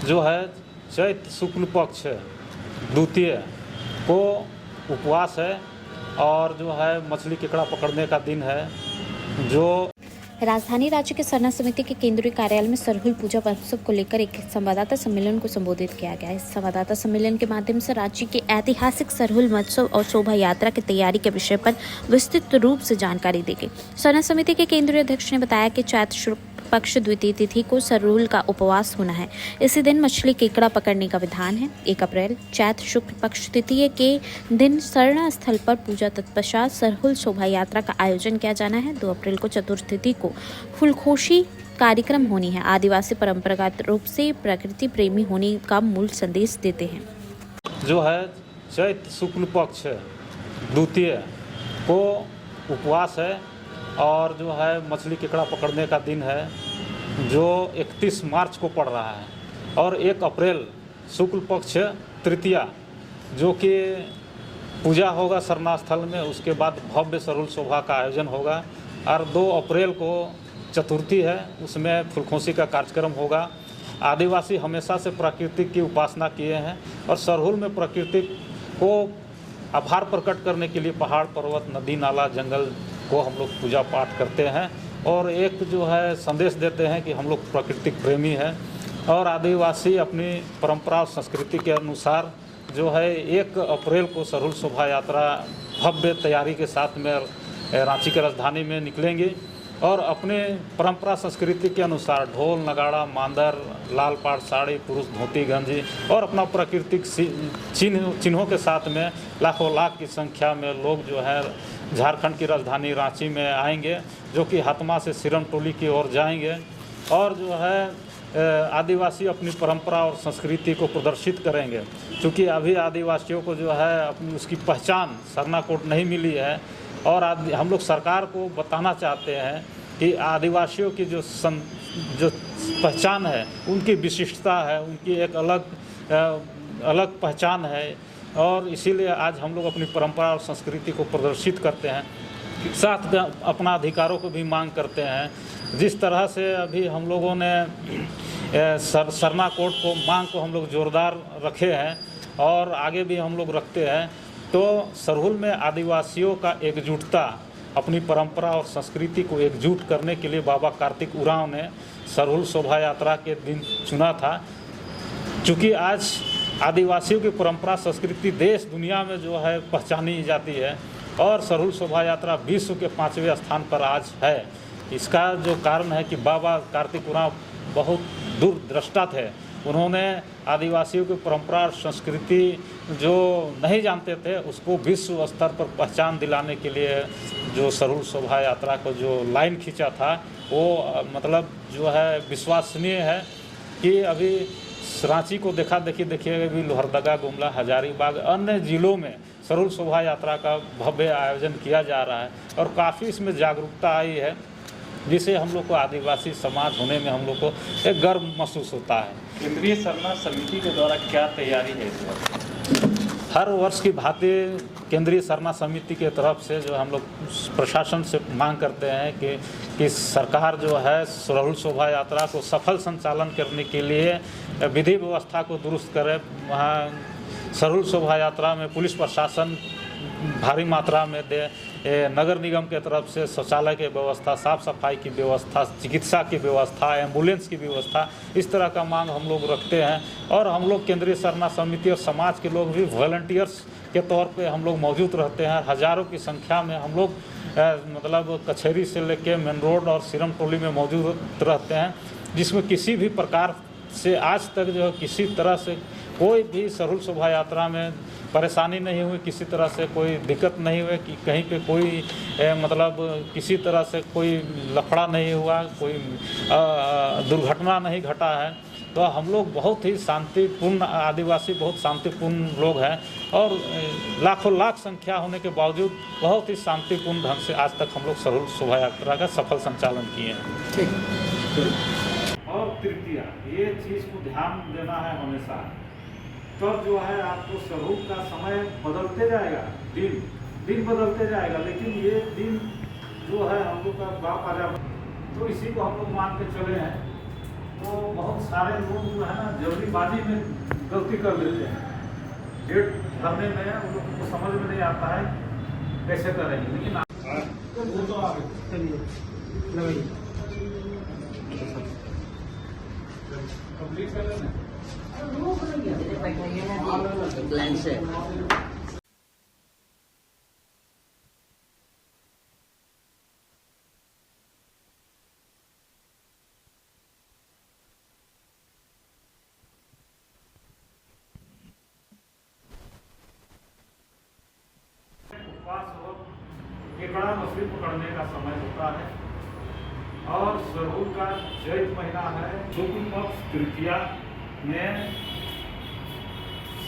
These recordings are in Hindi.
जो है चैत्र शुक्ल पक्ष द्वितीय को उपवास है और जो है मछली केकड़ा पकड़ने का दिन है। जो राजधानी राज्य के सरना समिति के केंद्रीय कार्यालय में सरहुल पूजा महोत्सव को लेकर एक संवाददाता सम्मेलन को संबोधित किया गया। इस संवाददाता सम्मेलन के माध्यम से राज्य के ऐतिहासिक सरहुल महोत्सव और शोभा यात्रा की तैयारी के विषय पर विस्तृत रूप से जानकारी दी गई। सरना समिति के केंद्रीय अध्यक्ष ने बताया कि चैत्र शुक्ल पक्ष द्वितीय तिथि को सरहुल का उपवास होना है। इसी दिन मछली केकड़ा पकड़ने का विधान है। 1 अप्रैल चैत्र शुक्ल पक्ष तृतीय के दिन सरना स्थल पर पूजा तत्पश्चात सरहुल शोभा यात्रा का आयोजन किया जाना है। 2 अप्रैल को चतुर्थी को फूलखोशी कार्यक्रम होनी है। आदिवासी परंपरागत रूप से प्रकृति प्रेमी होने का मूल संदेश देते हैं। जो है चैत्र शुक्ल पक्ष द्वितीय को उपवास है और जो है मछली केकड़ा पकड़ने का दिन है जो 31 मार्च को पड़ रहा है। और 1 अप्रैल शुक्ल पक्ष तृतीया जो कि पूजा होगा सरना स्थल में, उसके बाद भव्य सरहुल शोभा का आयोजन होगा। और 2 अप्रैल को चतुर्थी है, उसमें फूलखोशी का कार्यक्रम होगा। आदिवासी हमेशा से प्रकृति की उपासना किए हैं और सरहुल में प्रकृति को आभार प्रकट करने के लिए पहाड़ पर्वत नदी नाला जंगल को हम लोग पूजा पाठ करते हैं और एक जो है संदेश देते हैं कि हम लोग प्रकृतिक प्रेमी हैं। और आदिवासी अपनी परंपरा और संस्कृति के अनुसार जो है 1 अप्रैल को सरहुल शोभा यात्रा भव्य तैयारी के साथ में रांची की राजधानी में निकलेंगे और अपने परंपरा संस्कृति के अनुसार ढोल नगाड़ा मांदर लाल पाट साड़ी पुरुष धोती गंजी और अपना प्राकृतिक चिन्हों के साथ में लाखों लाख की संख्या में लोग जो है झारखंड की राजधानी रांची में आएंगे, जो कि हतमा से सिरम टोली की ओर जाएंगे और जो है आदिवासी अपनी परंपरा और संस्कृति को प्रदर्शित करेंगे। क्योंकि अभी आदिवासियों को जो है अपनी उसकी पहचान सरना कोड नहीं मिली है और हम लोग सरकार को बताना चाहते हैं कि आदिवासियों की जो पहचान है, उनकी विशिष्टता है, उनकी एक अलग पहचान है और इसीलिए आज हम लोग अपनी परंपरा और संस्कृति को प्रदर्शित करते हैं। साथ अपना अधिकारों को भी मांग करते हैं। जिस तरह से अभी हम लोगों ने सरना कोड को मांग को हम लोग जोरदार रखे हैं और आगे भी हम लोग रखते हैं, तो सरहुल में आदिवासियों का एकजुटता अपनी परंपरा और संस्कृति को एकजुट करने के लिए बाबा कार्तिक उरांव ने सरहुल शोभा यात्रा के दिन चुना था। चूँकि आज आदिवासियों की परंपरा संस्कृति देश दुनिया में जो है पहचानी जाती है और सरहुल शोभा यात्रा विश्व के 5वें स्थान पर आज है। इसका जो कारण है कि बाबा कार्तिक उरांव बहुत दूरदृष्टा थे। उन्होंने आदिवासियों की परंपरा और संस्कृति जो नहीं जानते थे उसको विश्व स्तर पर पहचान दिलाने के लिए जो सरहुल शोभा यात्रा को जो लाइन खींचा था वो मतलब जो है विश्वसनीय है कि अभी रांची को देखिएगा भी लोहरदगा गुमला हजारीबाग अन्य ज़िलों में सरहुल शोभा यात्रा का भव्य आयोजन किया जा रहा है और काफ़ी इसमें जागरूकता आई है, जिसे हम लोग को आदिवासी समाज होने में हम लोग को एक गर्व महसूस होता है। केंद्रीय सरना समिति के द्वारा क्या तैयारी है इस वक्त? हर वर्ष की भांति केंद्रीय सरना समिति के तरफ से जो हम लोग प्रशासन से मांग करते हैं कि सरकार जो है सरहुल शोभा यात्रा को सफल संचालन करने के लिए विधि व्यवस्था को दुरुस्त करे। वहाँ सरहुल शोभा यात्रा में पुलिस प्रशासन भारी मात्रा में दे, नगर निगम के तरफ से शौचालय की व्यवस्था, साफ सफाई की व्यवस्था, चिकित्सा की व्यवस्था, एम्बुलेंस की व्यवस्था, इस तरह का मांग हम लोग रखते हैं। और हम लोग केंद्रीय सरना समिति और समाज के लोग भी वॉलंटियर्स के तौर पे हम लोग मौजूद रहते हैं। हज़ारों की संख्या में हम लोग मतलब कचहरी से लेके मेन रोड और सिरम टोली में मौजूद रहते हैं, जिसमें किसी भी प्रकार से आज तक जो है किसी तरह से कोई भी सरहुल शोभा यात्रा में परेशानी नहीं हुई, किसी तरह से कोई दिक्कत नहीं हुई कि कहीं पे कोई मतलब किसी तरह से कोई लफड़ा नहीं हुआ, कोई दुर्घटना नहीं घटा है। तो हम लोग बहुत ही शांतिपूर्ण, आदिवासी बहुत शांतिपूर्ण लोग हैं और लाखों लाख संख्या होने के बावजूद बहुत ही शांतिपूर्ण ढंग से आज तक हम लोग सरहुल शोभा यात्रा का सफल संचालन किए हैं। ठीक। और तृतीया ये चीज़ को ध्यान देना है हमेशा, तो जो है आपको सरहुल का समय बदलते जाएगा, दिन बदलते जाएगा, लेकिन ये दिन जो है हम लोग का बाप आजा, तो इसी को हम लोग मान के चले हैं। तो बहुत सारे लोग जो है ना जल्दी जल्दीबाजी में गलती कर लेते हैं। डेट भरने में उन लोगों को समझ में नहीं आता है कैसे करेंगे, लेकिन वो तो आ गए। चलिए कंप्लीट कर लेना। उपवास हो, केकड़ा मछली पकड़ने का समय होता है और सरहुल का चैत महीना है। शुक्ल पक्ष तृतीया में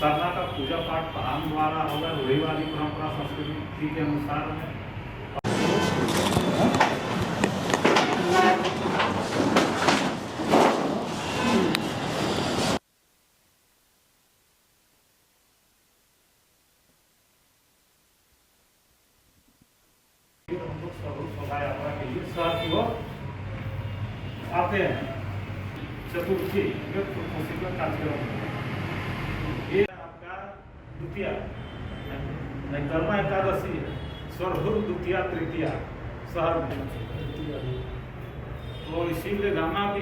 सरना का पूजा पाठ प्रधान द्वारा होगा। रूढ़िवादी परंपरा संस्कृति के अनुसार है। हम लोग सरहुल शोभा यात्रा के लिए शहर की ओर आते हैं। चतुर्थी का कार्यक्रम ये आपका द्वितीया कर्मा एकादशी है। सरहुल द्वितीया तृतीया शहर में, तो इसीलिए गाना भी